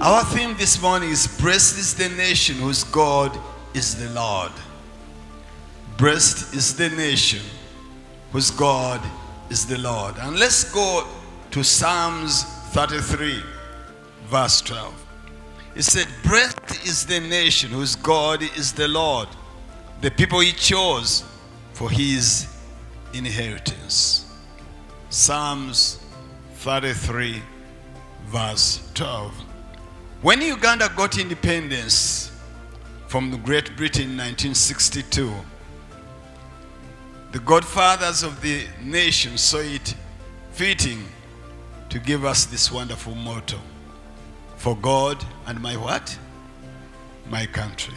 Our theme this morning is Blessed is the nation whose God is the Lord. Blessed is the nation whose God is the Lord. And let's go to Psalms 33, verse 12. It said, Blessed is the nation whose God is the Lord, the people he chose for his inheritance. Psalms 33, verse 12. When Uganda got independence from Great Britain in 1962, the godfathers of the nation saw it fitting to give us this wonderful motto: for God and my what? My country.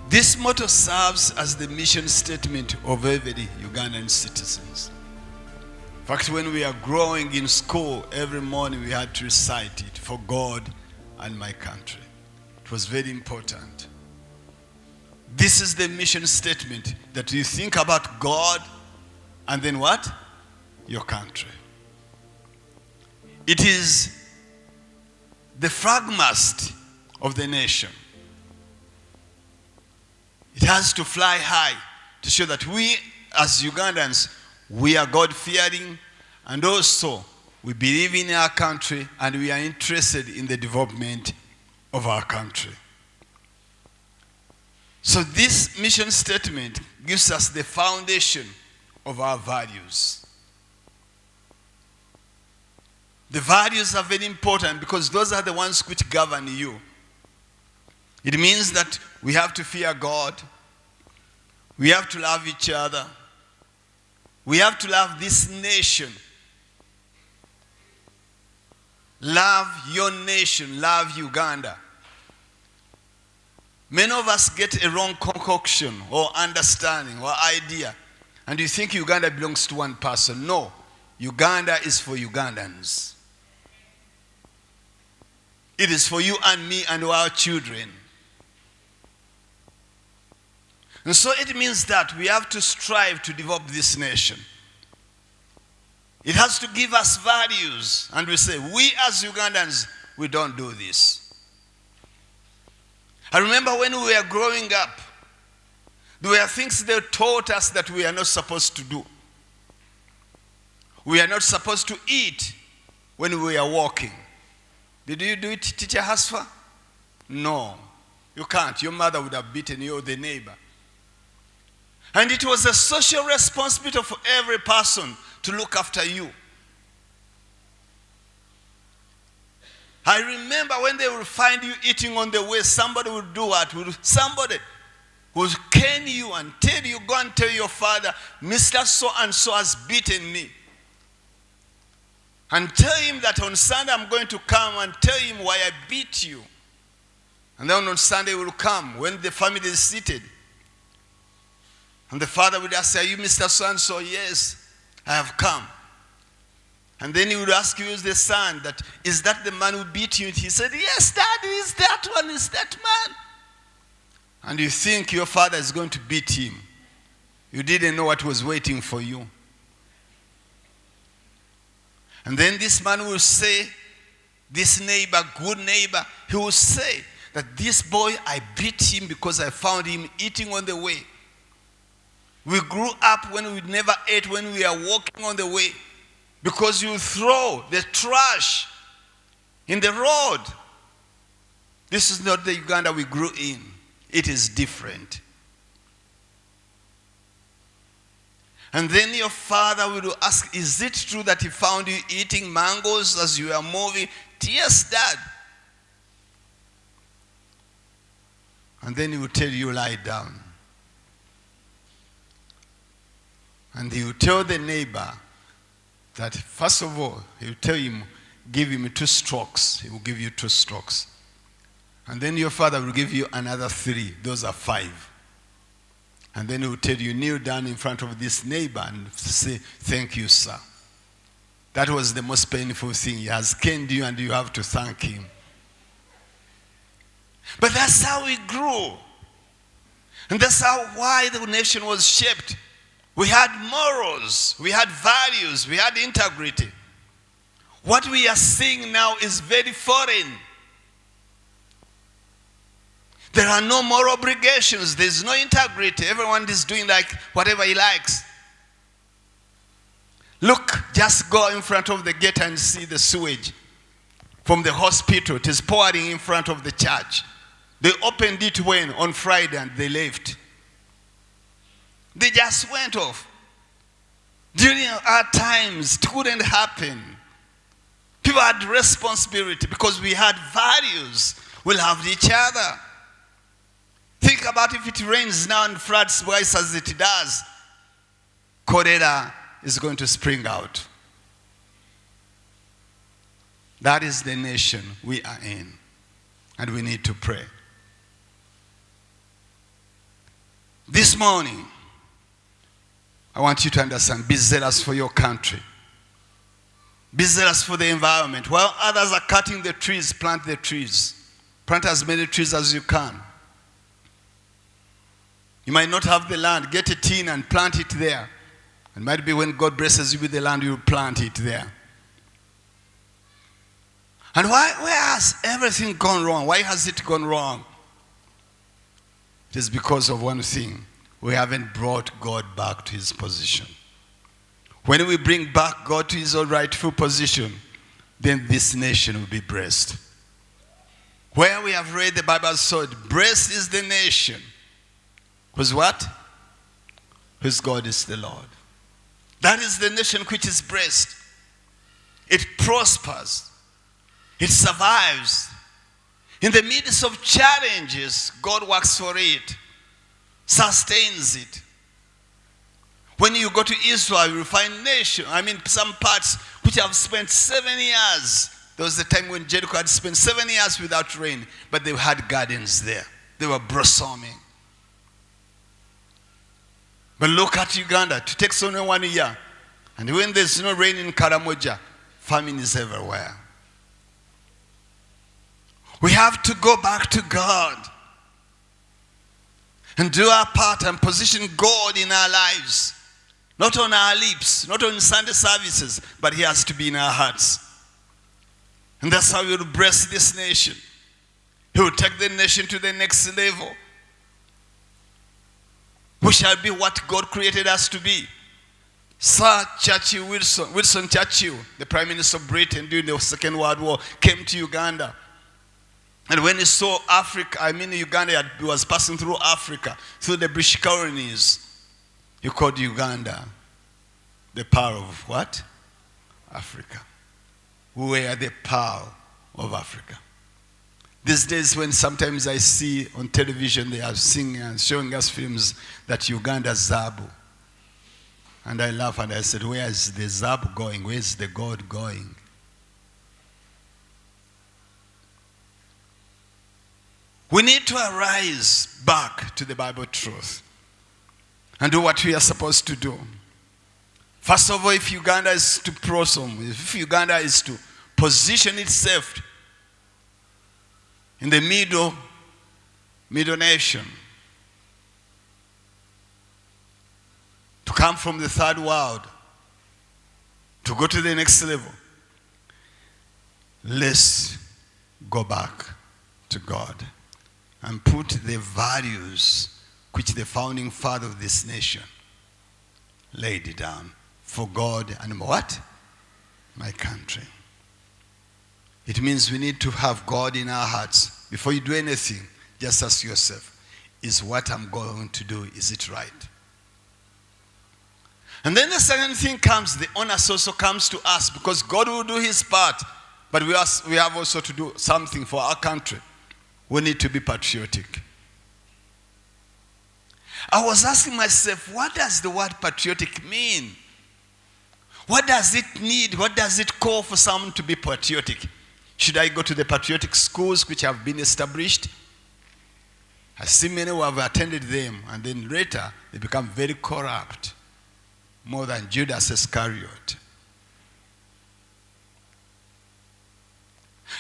This motto serves as the mission statement of every Ugandan citizens. In fact, when we are growing in school, every morning we had to recite it: for God and my country. It was very important. This is the mission statement, that you think about God and then what? Your country. It is the flagmast of the nation. It has to fly high to show that we as Ugandans, we are God-fearing, and also we believe in our country and we are interested in the development of our country. So this mission statement gives us the foundation of our values. The values are very important because those are the ones which govern you. It means that we have to fear God. We have to love each other. We have to love this nation. Love your nation. Love Uganda. Many of us get a wrong concoction or understanding or idea, and you think Uganda belongs to one person. No, Uganda is for Ugandans. It is for you and me and our children. And so it means that we have to strive to develop this nation. It has to give us values. And we say, we as Ugandans, we don't do this. I remember when we were growing up, there were things they taught us that we are not supposed to do. We are not supposed to eat when we are walking. Did you do it, Teacher Hasfa? No, you can't. Your mother would have beaten you or the neighbor. And it was a social responsibility for every person to look after you. I remember when they will find you eating on the way, somebody will do what? Somebody will cane you and tell you, go and tell your father, Mr. So-and-so has beaten me. And tell him that on Sunday I'm going to come and tell him why I beat you. And then on Sunday he will come when the family is seated. And the father would ask, are you Mr. So-and-so? Yes, I have come. And then he would ask you, who's the son? That, is that the man who beat you? And he said, yes, Dad, is that one, is that man. And you think your father is going to beat him. You didn't know what was waiting for you. And then this man will say, this neighbor, good neighbor, he will say that this boy, I beat him because I found him eating on the way. We grew up when we never ate when we are walking on the way, because you throw the trash in the road. This is not the Uganda we grew in. It is different. And then your father will ask, is it true that he found you eating mangoes as you were moving? Yes, Dad. And then he will tell you, lie down. And he will tell the neighbor that, first of all, he will tell him, give him 2 strokes. He will give you 2 strokes. And then your father will give you another 3. Those are 5. And then he will tell you, kneel down in front of this neighbor and say, thank you, sir. That was the most painful thing. He has caned you and you have to thank him. But that's how we grew. And that's why the nation was shaped. We had morals, we had values, we had integrity. What we are seeing now is very foreign. There are no moral obligations. There's no integrity. Everyone is doing like whatever he likes. Look, just go in front of the gate and see the sewage from the hospital. It is pouring in front of the church. They opened it when? On Friday, and they left. They just went off. During our times, it couldn't happen. People had responsibility because we had values. We loved each other. Think about if it rains now and floods twice as it does. Cholera is going to spring out. That is the nation we are in. And we need to pray. This morning, I want you to understand, be zealous for your country. Be zealous for the environment. While others are cutting the trees, plant the trees. Plant as many trees as you can. You might not have the land. Get a tin and plant it there. It might be when God blesses you with the land, you plant it there. And where has everything gone wrong? Why has it gone wrong? It is because of one thing. We haven't brought God back to his position. When we bring back God to his rightful position, then this nation will be blessed. Where we have read the Bible said, blessed is the nation. Whose what? Whose God is the Lord. That is the nation which is blessed. It prospers. It survives. In the midst of challenges, God works for it, sustains it. When you go to Israel, you will find some parts which have spent 7 years. There was a time when Jericho had spent 7 years without rain, but they had gardens there. They were blossoming. But look at Uganda. It takes only 1 year. And when there's no rain in Karamoja, famine is everywhere. We have to go back to God and do our part and position God in our lives. Not on our lips, not on Sunday services, but he has to be in our hearts. And that's how we will bless this nation. He will take the nation to the next level. We shall be what God created us to be. Sir Winston Churchill, the Prime Minister of Britain during the Second World War, came to Uganda. And when he saw Uganda, he was passing through Africa, through the British colonies. He called Uganda the pearl of what? Africa. We are the pearl of Africa. These days when sometimes I see on television they are singing and showing us films that Uganda Zabu. And I laugh and I said, where is the Zabu going? Where is the God going? We need to arise back to the Bible truth and do what we are supposed to do. First of all, if Uganda is to blossom, if Uganda is to position itself in the middle nation, to come from the third world, to go to the next level, let's go back to God and put the values which the founding father of this nation laid down for God and what? My country. It means we need to have God in our hearts. Before you do anything, just ask yourself, is what I'm going to do, is it right? And then the second thing comes, the onus also comes to us because God will do his part, but we have also to do something for our country. We need to be patriotic. I was asking myself, what does the word patriotic mean? What does it need? What does it call for someone to be patriotic? Should I go to the patriotic schools which have been established? I see many who have attended them and then later they become very corrupt, more than Judas Iscariot.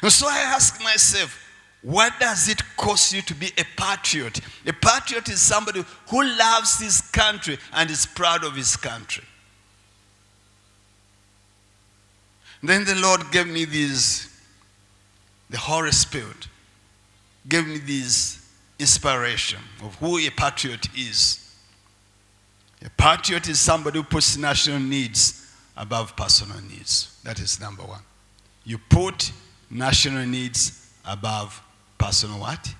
And so I ask myself, what does it cost you to be a patriot? A patriot is somebody who loves his country and is proud of his country. Then the Lord gave me the Holy Spirit gave me these inspiration of who a patriot is. A patriot is somebody who puts national needs above personal needs. That is number one. You put national needs above personal what?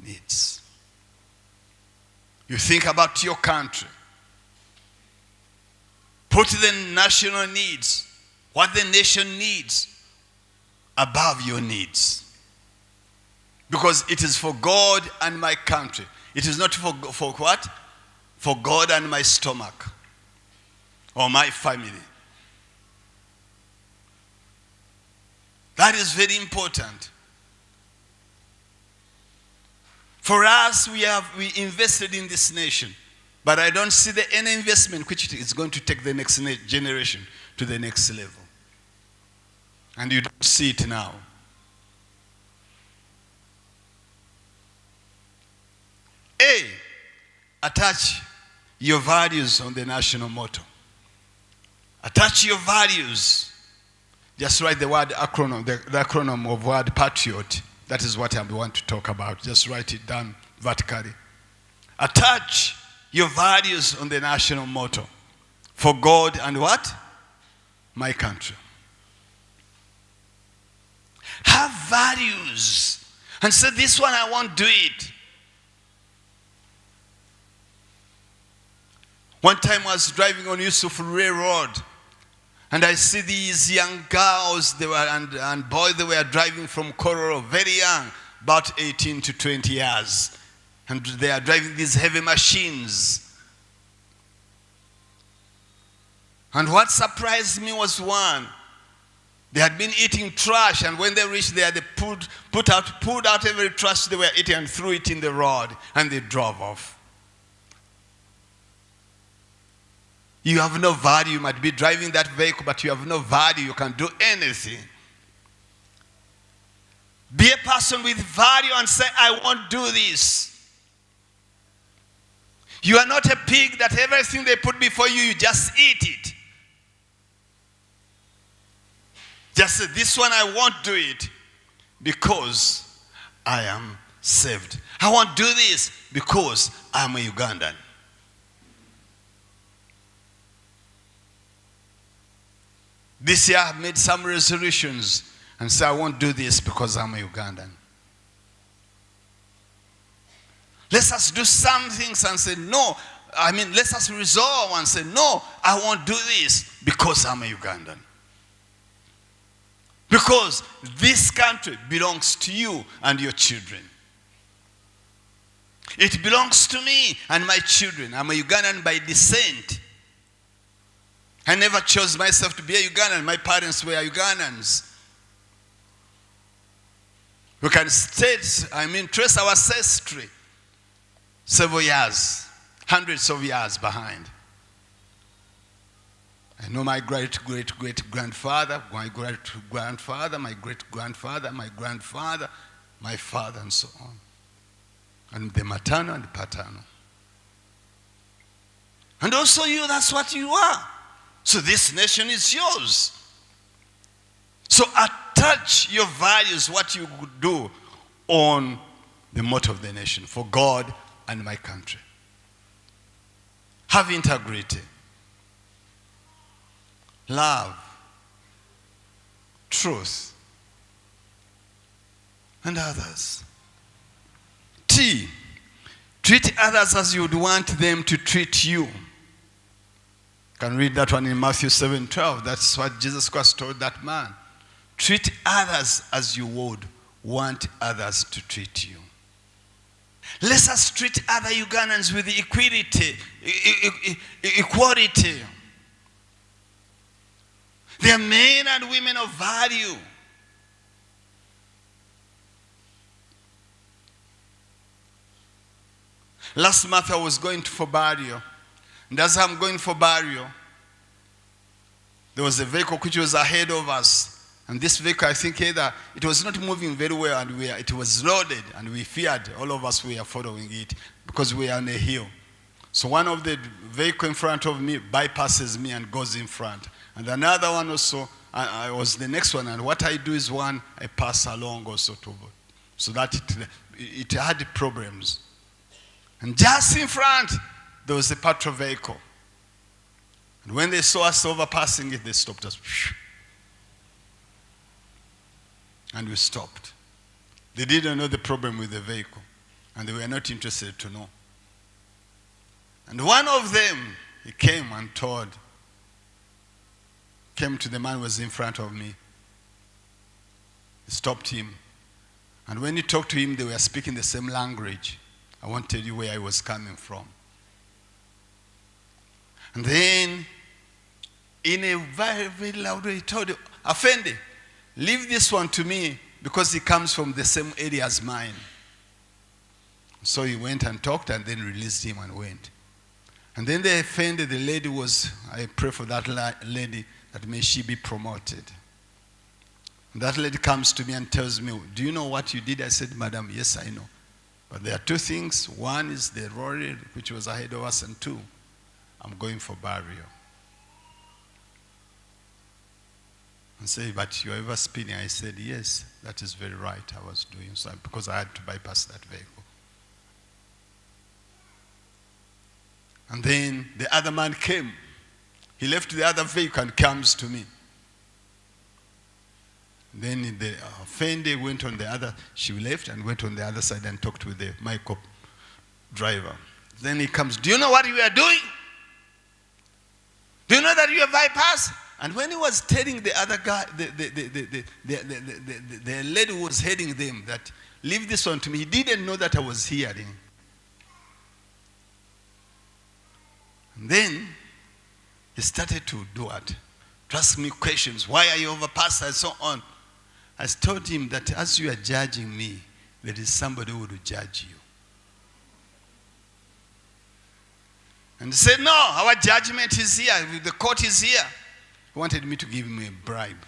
Needs. You think about your country. Put the national needs, what the nation needs, above your needs. Because it is for God and my country. It is not for what? For God and my stomach or my family. That is very important. For us, we invested in this nation. But I don't see any investment which is going to take the next generation to the next level. And you don't see it now. A, attach your values on the national motto. Attach your values. Just write the word acronym, the acronym of word patriot. That is what I want to talk about. Just write it down vertically. Attach your values on the national motto. For God and what? My country. Have values. And say, this one I won't do it. One time I was driving on Yusuf Road, and I see these young girls and boys, they were driving from Kororo, very young, about 18 to 20 years. And they are driving these heavy machines. And what surprised me was one. They had been eating trash, and when they reached there, they pulled out every trash they were eating and threw it in the road, and they drove off. You have no value. You might be driving that vehicle, but you have no value. You can do anything. Be a person with value and say, I won't do this. You are not a pig that everything they put before you, you just eat it. Just say, this one I won't do it because I am saved. I won't do this because I'm a Ugandan. This year I've made some resolutions and say I won't do this because I'm a Ugandan. Let us do some things and say no. Let us resolve and say no, I won't do this because I'm a Ugandan. Because this country belongs to you and your children. It belongs to me and my children. I'm a Ugandan by descent. I never chose myself to be a Ugandan. My parents were Ugandans. We can trace our ancestry several years, hundreds of years behind. I know my great-great-great-grandfather, my great-grandfather, my great-grandfather, my grandfather, my father, and so on. And the maternal and the paternal. And also you, that's what you are. So this nation is yours. So attach your values, what you do, on the motto of the nation, for God and my country. Have integrity, love, truth, and others. T, treat others as you would want them to treat you. You can read that one in Matthew 7:12. That's what Jesus Christ told that man. Treat others as you would want others to treat you. Let us treat other Ugandans with equality. They are men and women of value. Last month I was going for burial. And as I'm going for burial, there was a vehicle which was ahead of us. And this vehicle, I think either it was not moving very well and it was loaded, and we feared, all of us were following it because we are on a hill. So one of the vehicle in front of me bypasses me and goes in front. And another one also, I was the next one, and what I do is I pass along also so that it had problems. And just in front, there was a patrol vehicle. And when they saw us overpassing it, they stopped us. And we stopped. They didn't know the problem with the vehicle, and they were not interested to know. And one of them, he came to the man who was in front of me. He stopped him. And when he talked to him, they were speaking the same language. I won't tell you where I was coming from. And then, in a very, very loud way, he told him, Afendi, leave this one to me because he comes from the same area as mine. So he went and talked and then released him and went. And then they offended the lady I pray for that lady that may she be promoted. And that lady comes to me and tells me, do you know what you did? I said, Madam, yes, I know. But there are two things. One is the lorry, which was ahead of us, and two, I'm going for burial. And say, but you're ever speeding? I said, yes, that is very right. I was doing so because I had to bypass that vehicle. And then the other man came. He left the other vehicle and comes to me. Then the Fendi went on the other, she left and went on the other side and talked with the micro driver. Then he comes, do you know what you are doing? Do you know that you are bypassed? And when he was telling the other guy, the lady who was heading them that, leave this one to me, he didn't know that I was hearing. And then he started to do what? To ask me questions. Why are you overpassed and so on? I told him that as you are judging me, there is somebody who will judge you. And he said, no, our judgment is here. The court is here. He wanted me to give him a bribe.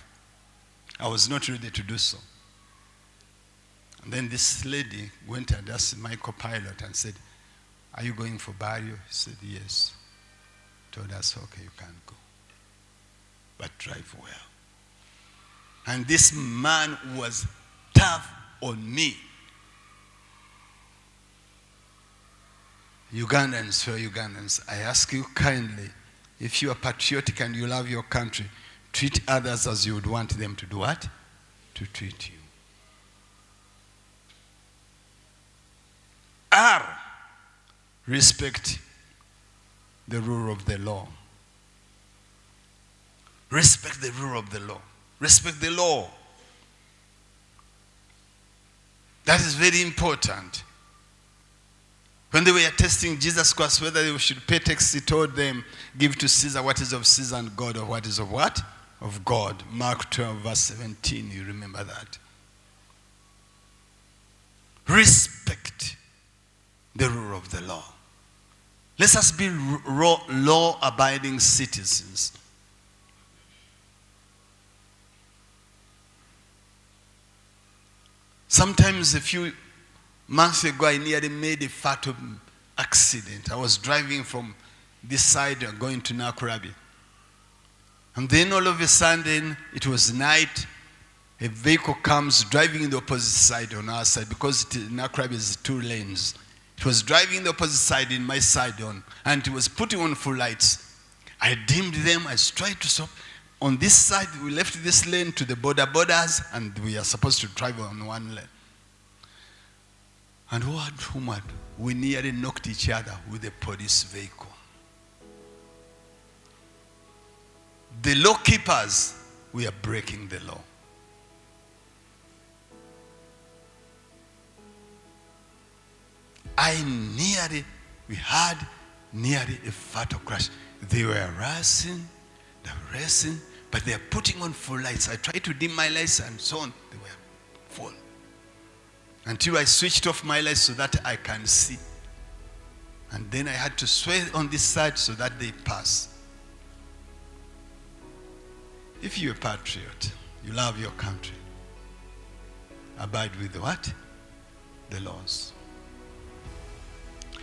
I was not ready to do so. And then this lady went and asked my co-pilot and said, are you going for burial? He said, yes. Told us, okay, you can go. But drive well. And this man was tough on me. Ugandans, for Ugandans, I ask you kindly, if you are patriotic and you love your country, treat others as you would want them to do what? To treat you. R, respect the rule of the law. Respect the rule of the law. Respect the law. That is very important. When they were testing Jesus Christ whether they should pay tax, he told them, give to Caesar what is of Caesar and God of what is of what? Of God. Mark 12 verse 17, you remember that. Respect the rule of the law. Let us be law-abiding citizens. Sometimes a few months ago, I nearly made a fatal accident. I was driving from this side going to Nakurabi. And then all of a sudden, it was night. A vehicle comes driving in the opposite side on our side because Nakurabi is 2 lanes. It was driving the opposite side in my side on, and it was putting on full lights. I dimmed them. I tried to stop. On this side, we left this lane to the borders, and we are supposed to drive on one lane. And what? We nearly knocked each other with a police vehicle. The law keepers, we are breaking the law. We had nearly a fatal crash. They were racing, but they are putting on full lights. I tried to dim my lights and so on. They were full. Until I switched off my lights so that I can see. And then I had to sway on this side so that they pass. If you're a patriot, you love your country, abide with what? The laws.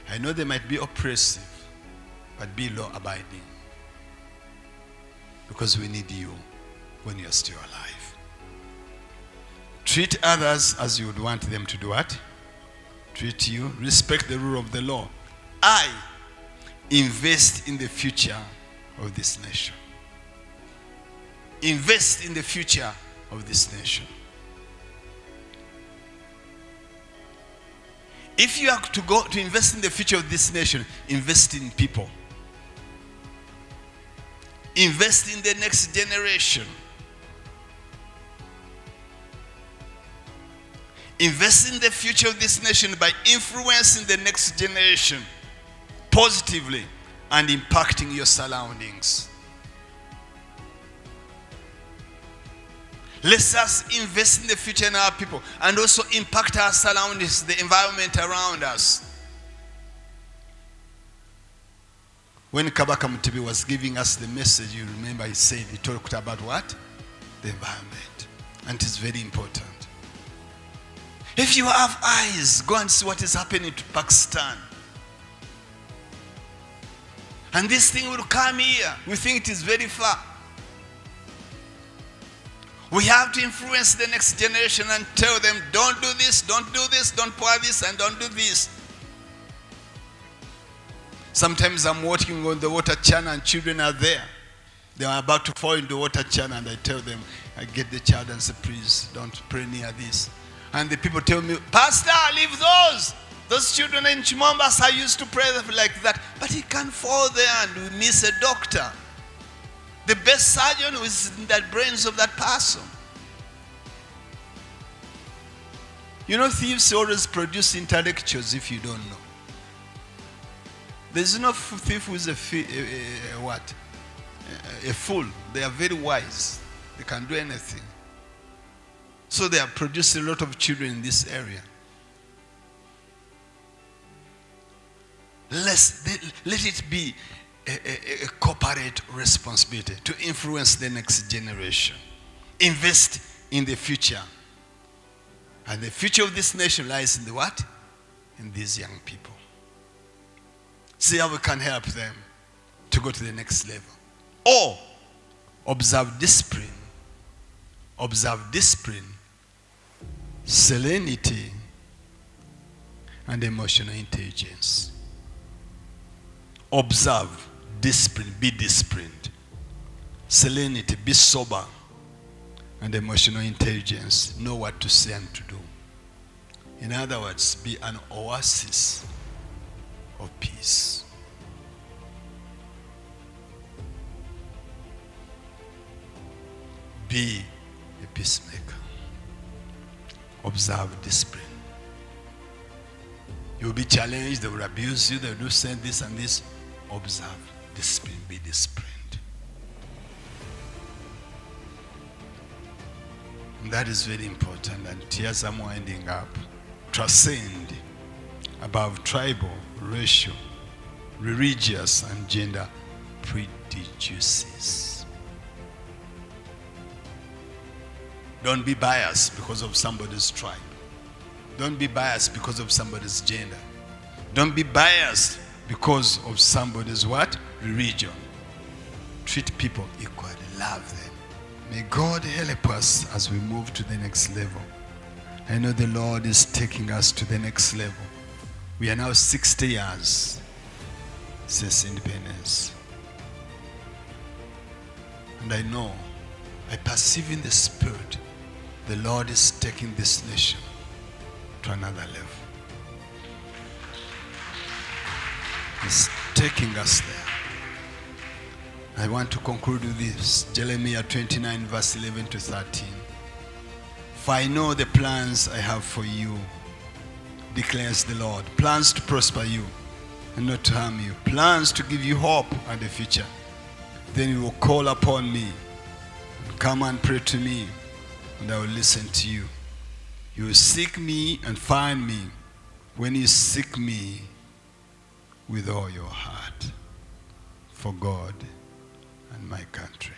I know they might be oppressive, but be law-abiding. Because we need you when you're still alive. Treat others as you would want them to do what? Treat you. Respect the rule of the law. I invest in the future of this nation. Invest in the future of this nation. If you are to go to invest in the future of this nation, invest in people. Invest in the next generation. Invest in the future of this nation by influencing the next generation positively and impacting your surroundings. Let us invest in the future in our people and also impact our surroundings, the environment around us. When Kabaka Mutebi was giving us the message, you remember he talked about what? The environment. And it is very important. If you have eyes, go and see what is happening to Pakistan. And this thing will come here. We think it is very far. We have to influence the next generation and tell them, don't do this, don't do this, don't pour this, and don't do this. Sometimes I'm walking on the water channel and children are there. They are about to fall into the water channel and I tell them, I get the child and say, please don't pray near this. And the people tell me, Pastor, leave those. Those children in Chimombasa used to pray like that. But he can't fall there and we miss a doctor. The best surgeon is in the brains of that person. You know, thieves always produce intellectuals if you don't know. There's no thief who is a fool. They are very wise. They can do anything. So they have produced a lot of children in this area. Let it be a corporate responsibility to influence the next generation. Invest in the future. And the future of this nation lies in the what? In these young people. See how we can help them to go to the next level. Or observe discipline, serenity, and emotional intelligence. Observe, discipline, be disciplined. Serenity, be sober. And emotional intelligence, know what to say and to do. In other words, be an oasis of peace. Be a peacemaker. Observe discipline. You will be challenged, they will abuse you, they will say this and this. Observe discipline, be disciplined. And that is very important. And here's I'm winding up. Transcend above tribal, racial, religious, and gender prejudices. Don't be biased because of somebody's tribe. Don't be biased because of somebody's gender. Don't be biased because of somebody's what? Religion. Treat people equally. Love them. May God help us as we move to the next level. I know the Lord is taking us to the next level. We are now 60 years since independence. And I know, I perceive in the Spirit, the Lord is taking this nation to another level. He's taking us there. I want to conclude with this. Jeremiah 29 verse 11 to 13. For I know the plans I have for you, declares the Lord. Plans to prosper you and not to harm you. Plans to give you hope and a future. Then you will call upon me. Come and pray to me, and I will listen to you. You will seek me and find me when you seek me with all your heart for God and my country.